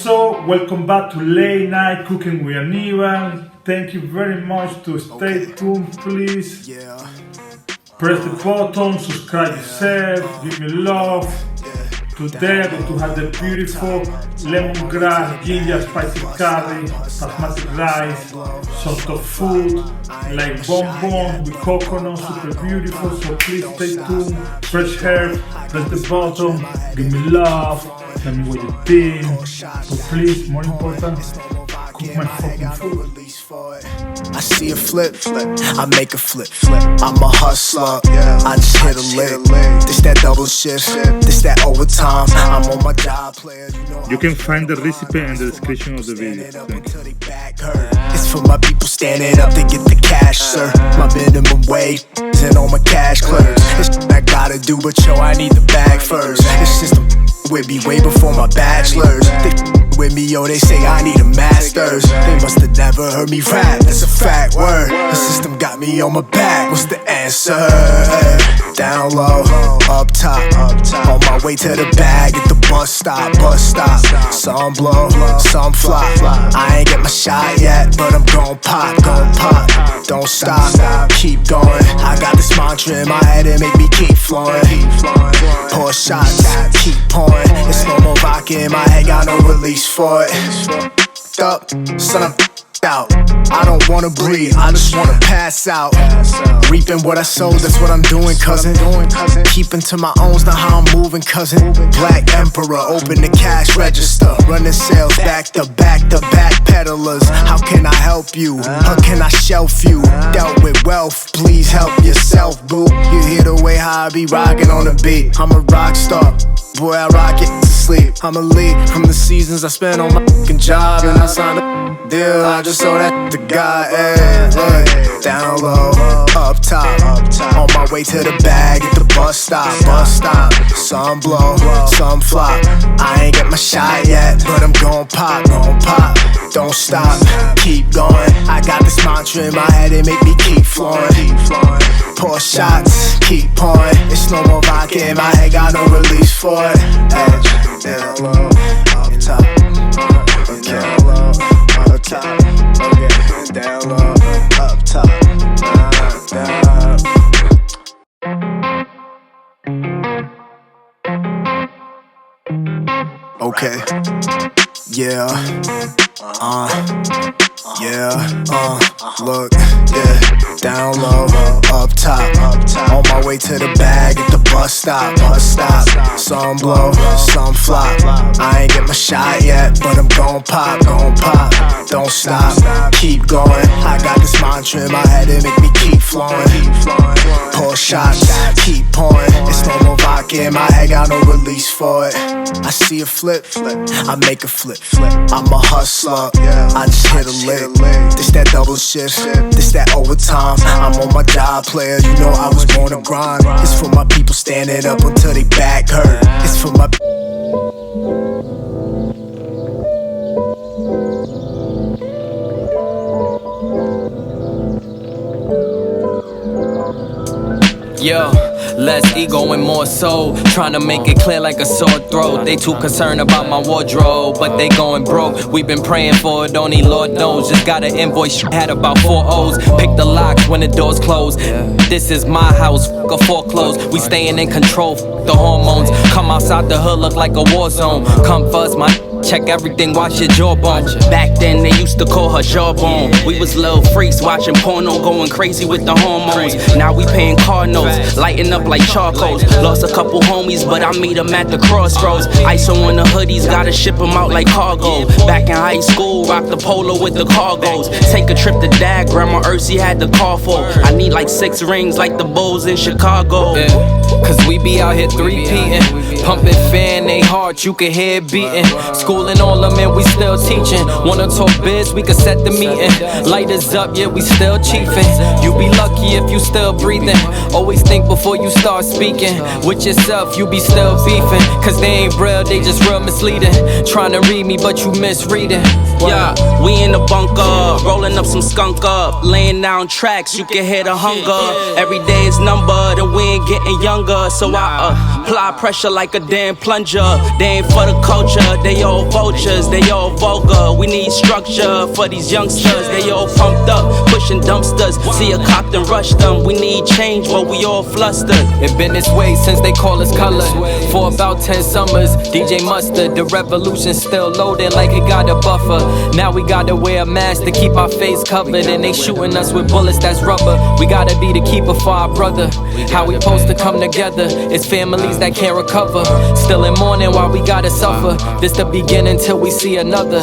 So, welcome back to Late Night Cooking with Aníbal. Thank you very much to stay tuned, please. Press the button, subscribe yourself, give me love. Today we're going to have the beautiful lemongrass, ginger, spicy curry, basmati rice, some tofu, like bonbons with coconut, super beautiful. So please stay tuned, fresh herb, press the button, give me love, tell me what you think. So please, more important, cook my fucking food. I see a flip, I make a flip. I'm a hustler, I just hit a lick. This that double shift, this that overtime. I'm on my job, player. You can find the recipe in the description of the video. It's for my people standing up to get the cash, sir. My minimum wage and all my cash clerks. It's I gotta do, but yo, I need the bag first. This system with me way before my bachelor's. They with me, yo, they say I need a master's. They must have never heard me rap, that's a fact word. The system got me on my back, what's the answer? Down low, up top, on my way to the bag at the bus stop. Some blow, some flop. I ain't get my shot yet, but I'm gon' pop. Don't stop, keep going. I got this mantra in my head and make me keep flowing. Pour shots, keep pouring. It's no more vodka in my head, got no release for it. Up, son, I'm out. I don't wanna breathe, I just wanna pass out. Reaping what I sowed, that's what I'm doing, cousin. Keeping to my owns, not how I'm moving, cousin. Black Emperor, open the cash register. Running sales back to back peddlers. How can I help you? How can I shelf you? Dealt with wealth, please help yourself, boo. You hear the way how I be rocking on the beat. I'm a rock star, boy, I rock it to sleep. I'm a lead from the seasons I spent on my fucking job. And I signed a deal, I just sold that to God. Hey, look, down low, up top, on my way to the bag at the bus stop. Some blow, some flop. I ain't get my shot yet, but I'm gon' pop. Don't stop, keep going. I got this mantra in my head, it make me keep flowing. Pour shots, keep pouring. It's no more vodka in my head, got no release for it. Hey, down low, up top. Okay, down low, up top. Okay, down low, up top. Down. Okay, yeah. Look, yeah, down low, up top, on my way to the bag at the bus stop. Some blow, some flop. I ain't get my shot yet, but I'm gon' pop. Don't stop, keep going. I got this mantra in my head, it make me keep flowing. Pour shots, keep pouring. It's no more vodka in my head, got no release for it. I see a flip, I make a flip. I'm a hustler, I just hit a lick. This that double shift, this that overtime. I'm on my job, player, you know I was born to grind. It's for my people standing up until they back hurt. It's for my Yo, less ego and more soul. Trying to make it clear like a sore throat. They too concerned about my wardrobe, but they going broke. We've been praying for it, only Lord knows. Just got an invoice, had about 4 O's. Pick the locks when the doors close. This is my house, a foreclosed. We staying in control, the hormones. Come outside the hood, look like a war zone. Come first, my check everything, watch your jawbone. Back then they used to call her jawbone. We was little freaks watching porno, going crazy with the hormones. Now we paying car notes, lighting up like charcoals. Lost a couple homies, but I meet them at the crossroads. ISO on the hoodies, gotta ship them out like cargo. Back in high school, rock the polo with the cargos. Take a trip to Dad, Grandma Ursi had the car for. I need like 6 rings like the Bulls in Chicago. Cause we be out here 3-peating, pumping fan, they heart, you can hear it beating. Schooling all them and we still teaching. Wanna talk biz, we can set the meeting. Light us up, yeah, we still chiefing. You be lucky if you still breathing. Always think before you start speaking. With yourself, you be still beefing. Cause they ain't real, they just real misleading. Trying to read me, but you misreading. Yeah, we in the bunker, rolling up some skunk up. Laying down tracks, you can hear the hunger. Every day is numbered and we ain't getting younger. So I apply pressure like like a damn plunger. They ain't for the culture, they all vultures, they all vulgar. We need structure for these youngsters, they all pumped up, pushing dumpsters. See a cop then rush them. We need change, but we all flustered. It been this way since they call us color. For about 10 summers, DJ Mustard, the revolution still loading like it got a buffer. Now we gotta wear a mask to keep our face covered, and they shooting us with bullets that's rubber. We gotta be the keeper for our brother. How we supposed to come together? It's families that can't recover, still in mourning while we gotta suffer. This the beginning till we see another.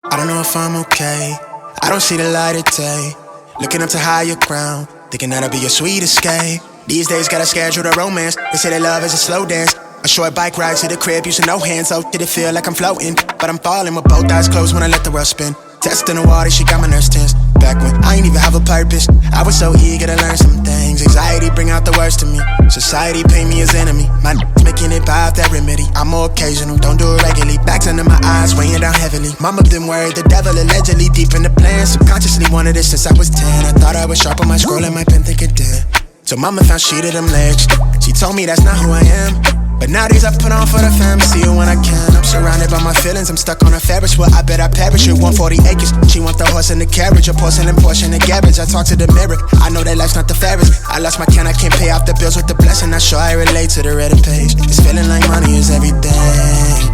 I don't know if I'm okay. I don't see the light of day. Looking up to higher ground, thinking that'll be a sweet escape. These days gotta schedule the romance. They say that love is a slow dance. A short bike ride to the crib using no hands. Oh, did it feel like I'm floating? But I'm falling with both eyes closed when I let the world spin. Testing the water, she got my nerves tense. Back when I ain't even have a purpose, I was so eager to learn some things. Anxiety bring out the worst in me. Society paint me as enemy. My making it by that remedy. I'm more occasional, don't do it regularly. Backs under my eyes, weighing down heavily. Mama been worried, the devil allegedly deep in the plan. Subconsciously wanted it since I was 10. I thought I was sharp on my scroll and my pen think it did. So mama found shit of them legs. She told me that's not who I am. But nowadays I put on for the fam, see you when I can. I'm surrounded by my feelings, I'm stuck on a Ferris wheel. I bet I perish with 140 acres. She want the horse and the carriage, a porcelain portion of garbage. I talk to the mirror, I know that life's not the fairest. I lost my can, I can't pay off the bills with the blessing. I'm sure I relate to the Reddit page. It's feeling like money is everything.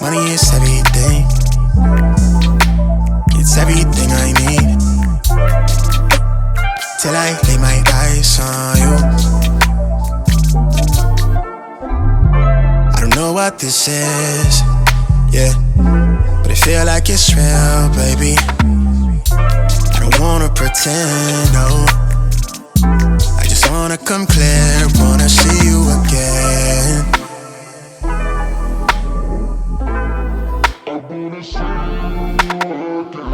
Money is everything. It's everything I need. Till I lay my eyes on you. I don't know what this is, yeah, but it feel like it's real, baby. I don't wanna pretend, no. I just wanna come clear, wanna see you again. I wanna see you again.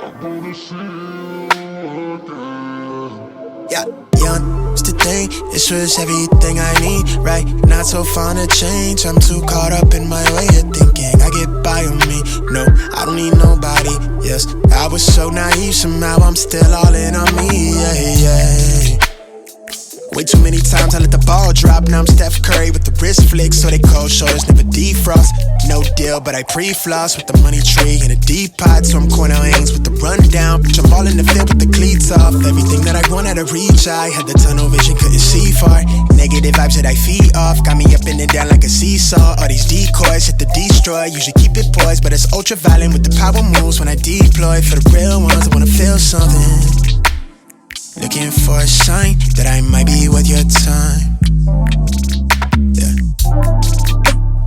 I wanna see you again. Yeah, young. Thing. This was everything I need, right? Not so fond to change. I'm too caught up in my way of thinking. I get by on me, no, I don't need nobody. Yes, I was so naive, somehow I'm still all in on me, yeah. Way too many times I let the ball drop. Now I'm Steph Curry with the wrist flick, so they cold shoulders never defrost. No deal, but I pre-floss with the money tree in a deep pot. So I'm Cornell Haynes with the rundown. Jump all in the field with the cleats off. Everything that I wanted to reach, I had the tunnel vision, couldn't see far. Negative vibes that I feed off got me up and down like a seesaw. All these decoys hit the destroy. Usually keep it poised, but it's ultraviolet with the power moves when I deploy. For the real ones, I wanna feel something. Looking for a sign that I might be worth your time, yeah.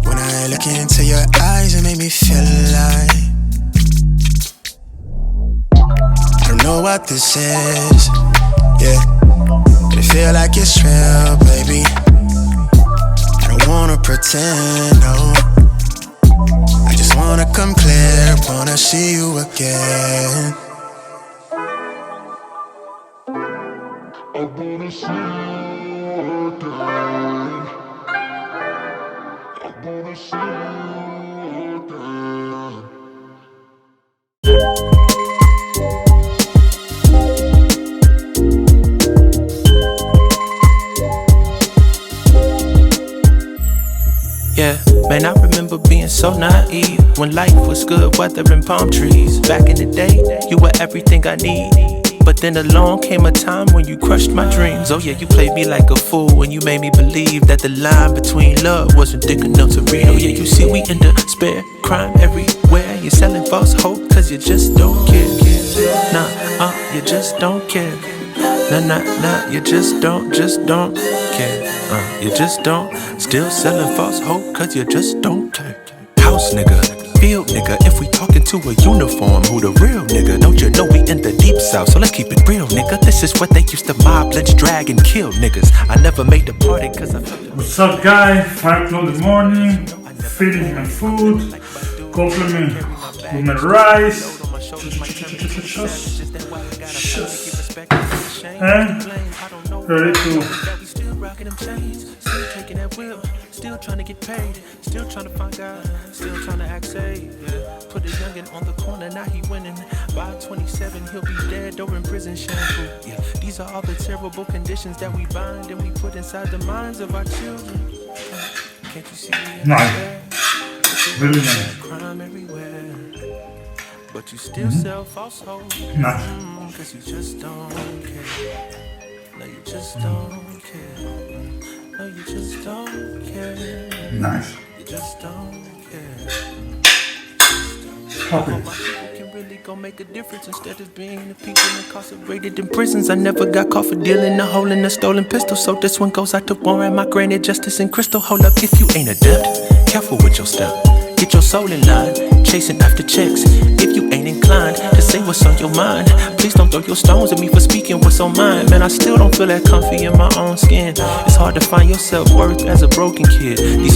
When I look into your eyes, it make me feel alive. I don't know what this is, yeah, but it feel like it's real, baby. I don't wanna pretend, no. I just wanna come clear, wanna see you again. I wanna see you again. I wanna see you again. Yeah, man, I remember being so naive when life was good, weather and palm trees. Back in the day, you were everything I need. But then along came a time when you crushed my dreams. Oh yeah, you played me like a fool when you made me believe that the line between love wasn't thick enough to read. Oh yeah, you see we in despair, crime everywhere. You're selling false hope cause you just don't care. Nah, you just don't care. Nah, you just don't care. You just don't. Still selling false hope cause you just don't care. House nigga, field nigga, if we talking to a uniform, who the real nigga? Don't you know we in the deep south, so let's keep it real nigga. This is what they used to mob, lynch, drag and kill niggas. I never made the party cause I felt. What's up guys, 5 o'clock in the morning, feeding my food, compliment with my rice, and ready to shaking that whip. Still trying to get paid, still trying to find God, still trying to act safe. Yeah. Put a youngin' on the corner, now he winning. By 27, he'll be dead or in prison shampoo. Yeah. These are all the terrible conditions that we bind and we put inside the minds of our children. Can't you see it? Nice. Really nice. Crime everywhere. But you still sell false hope. Nice. Cause you just don't care. No, you just don't care. No, you just don't care. Nice. You just don't care. Copy. My people can really go make a difference instead of being the people incarcerated in prisons. I never got caught for dealing a hole in a stolen pistol. So this one goes out to Warren, my granny, Justice and Crystal. Hold up, if you ain't adept, careful with your step. Get your soul in line, chasing after checks. If you ain't inclined to say what's on your mind, please don't throw your stones at me for speaking what's on mine. Man, I still don't feel that comfy in my own skin. It's hard to find your self-worth as a broken kid. These